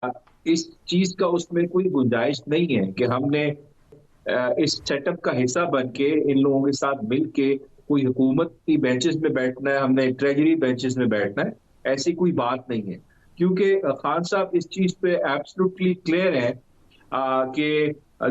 اس چیز کا اس میں کوئی گنجائش نہیں ہے کہ ہم نے اس سیٹ اپ کا حصہ بن کے ان لوگوں کے ساتھ مل کے کوئی حکومت کی بینچز میں بیٹھنا ہے، ہم نے ٹریجری بینچز میں بیٹھنا ہے، ایسی کوئی بات نہیں ہے، کیونکہ خان صاحب اس چیز پہ ایبسلوٹلی کلیئر ہے کہ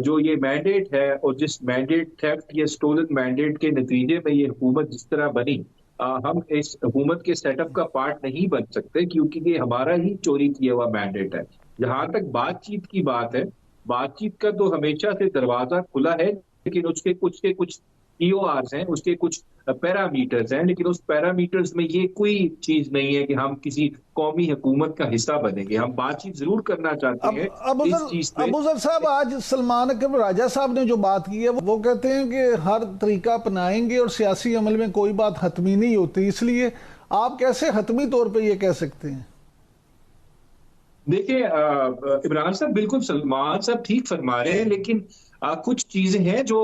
جو یہ مینڈیٹ ہے اور جس مینڈیٹ تھیفٹ یا اسٹولن مینڈیٹ کے نتیجے میں یہ حکومت جس طرح بنی، ہم اس حکومت کے سیٹ اپ کا پارٹ نہیں بن سکتے کیونکہ یہ ہمارا ہی چوری کیا ہوا مینڈیٹ ہے۔ جہاں تک بات چیت کی بات ہے، بات چیت کا تو ہمیشہ سے دروازہ کھلا ہے، لیکن اس کے کچھ ای او آرز ہیں، اس کے کچھ پیرامیٹرز ہیں، لیکن اس پیرامیٹرز میں یہ کوئی چیز نہیں ہے کہ ہم کسی قومی حکومت کا حصہ بنیں گے۔ ہم بات چیت ضرور کرنا چاہتے اب ہیں اس چیز پہ۔ ابو ذر صاحب، آج سلمان اکرم راجہ صاحب نے جو بات کی ہے وہ کہتے ہیں کہ ہر طریقہ اپنائیں گے اور سیاسی عمل میں کوئی بات حتمی نہیں ہوتی، اس لیے آپ کیسے حتمی طور پہ یہ کہہ سکتے ہیں؟ دیکھیں عمران صاحب، بالکل سلمان صاحب ٹھیک فرما رہے ہیں، لیکن کچھ چیزیں ہیں جو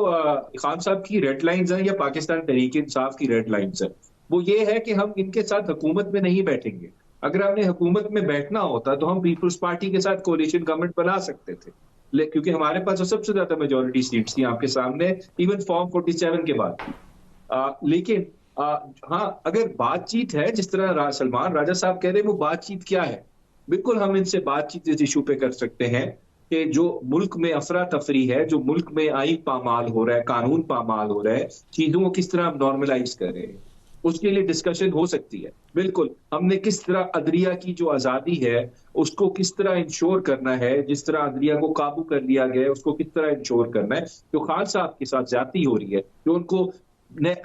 خان صاحب کی ریڈ لائنز ہیں یا پاکستان تحریک انصاف کی ریڈ لائنز ہیں۔ وہ یہ ہے کہ ہم ان کے ساتھ حکومت میں نہیں بیٹھیں گے۔ اگر ہم نے حکومت میں بیٹھنا ہوتا تو ہم پیپلز پارٹی کے ساتھ کولیشن گورنمنٹ بنا سکتے تھے، کیونکہ ہمارے پاس تو سب سے زیادہ میجورٹی سیٹس تھیں آپ کے سامنے، ایون فارم 47 کے بعد بھی۔ لیکن ہاں، اگر بات چیت ہے جس طرح سلمان راجہ صاحب کہہ رہے ہیں، وہ بات چیت کیا ہے؟ بالکل ہم ان سے بات چیت اس ایشو پہ کر سکتے ہیں کہ جو ملک میں افراتفری ہے، جو ملک میں آئین پامال ہو رہا ہے، قانون پامال ہو رہا ہے، چیزوں کو کس طرح ہم نارملائز کر رہے ہیں، اس کے لیے ڈسکشن ہو سکتی ہے۔ بالکل ہم نے کس طرح عدلیہ کی جو آزادی ہے اس کو کس طرح انشور کرنا ہے، جس طرح عدلیہ کو قابو کر لیا گیا ہے اس کو کس طرح انشور کرنا ہے۔ جو خان صاحب کے ساتھ زیادتی ہو رہی ہے، جو ان کو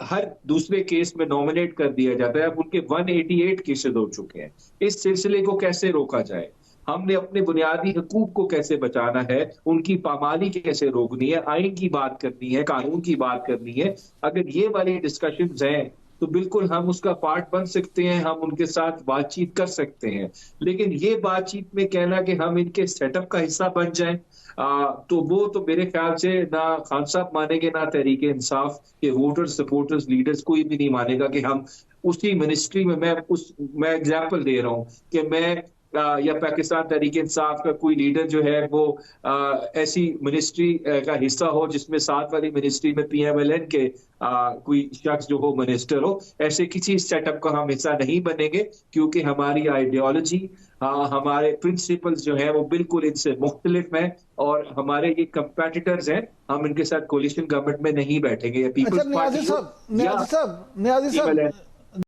ہر دوسرے کیس میں نامنیٹ کر دیا جاتا ہے، اب ان کے 188 کیسز ہو چکے ہیں، اس سلسلے کو کیسے روکا جائے؟ ہم نے اپنے بنیادی حقوق کو کیسے بچانا ہے، ان کی پامالی کیسے روکنی ہے، آئین کی بات کرنی ہے، قانون کی بات کرنی ہے۔ اگر یہ والی ڈسکشنز ہیں تو بالکل ہم اس کا پارٹ بن سکتے ہیں، ہم ان کے ساتھ بات چیت کر سکتے ہیں، لیکن یہ بات چیت میں کہنا کہ ہم ان کے سیٹ اپ کا حصہ بن جائیں، تو وہ تو میرے خیال سے نہ خان صاحب مانیں گے، نہ تحریک انصاف کے ووٹرز، سپورٹرز، لیڈرز، کوئی بھی نہیں مانے گا کہ ہم اسی منسٹری میں میں ایگزامپل دے رہا ہوں کہ میں یا پاکستان تحریک انصاف کا کوئی لیڈر جو ہے وہ ایسی منسٹری کا حصہ ہو جس میں ساتھ والی منسٹری میں پی ایم ایل این کے کوئی شخص جو ہو منسٹر ہو۔ ایسے کسی سیٹ اپ کا ہم حصہ نہیں بنیں گے، کیونکہ ہماری آئیڈیالوجی، ہمارے پرنسپلز جو ہیں وہ بالکل ان سے مختلف ہیں، اور ہمارے یہ کمپیٹیٹرز ہیں، ہم ان کے ساتھ کولیشن گورنمنٹ میں نہیں بیٹھیں گے، یا اچھا پیپلز نیازی پارٹی ہو صاحب، یا نیازی صاحب،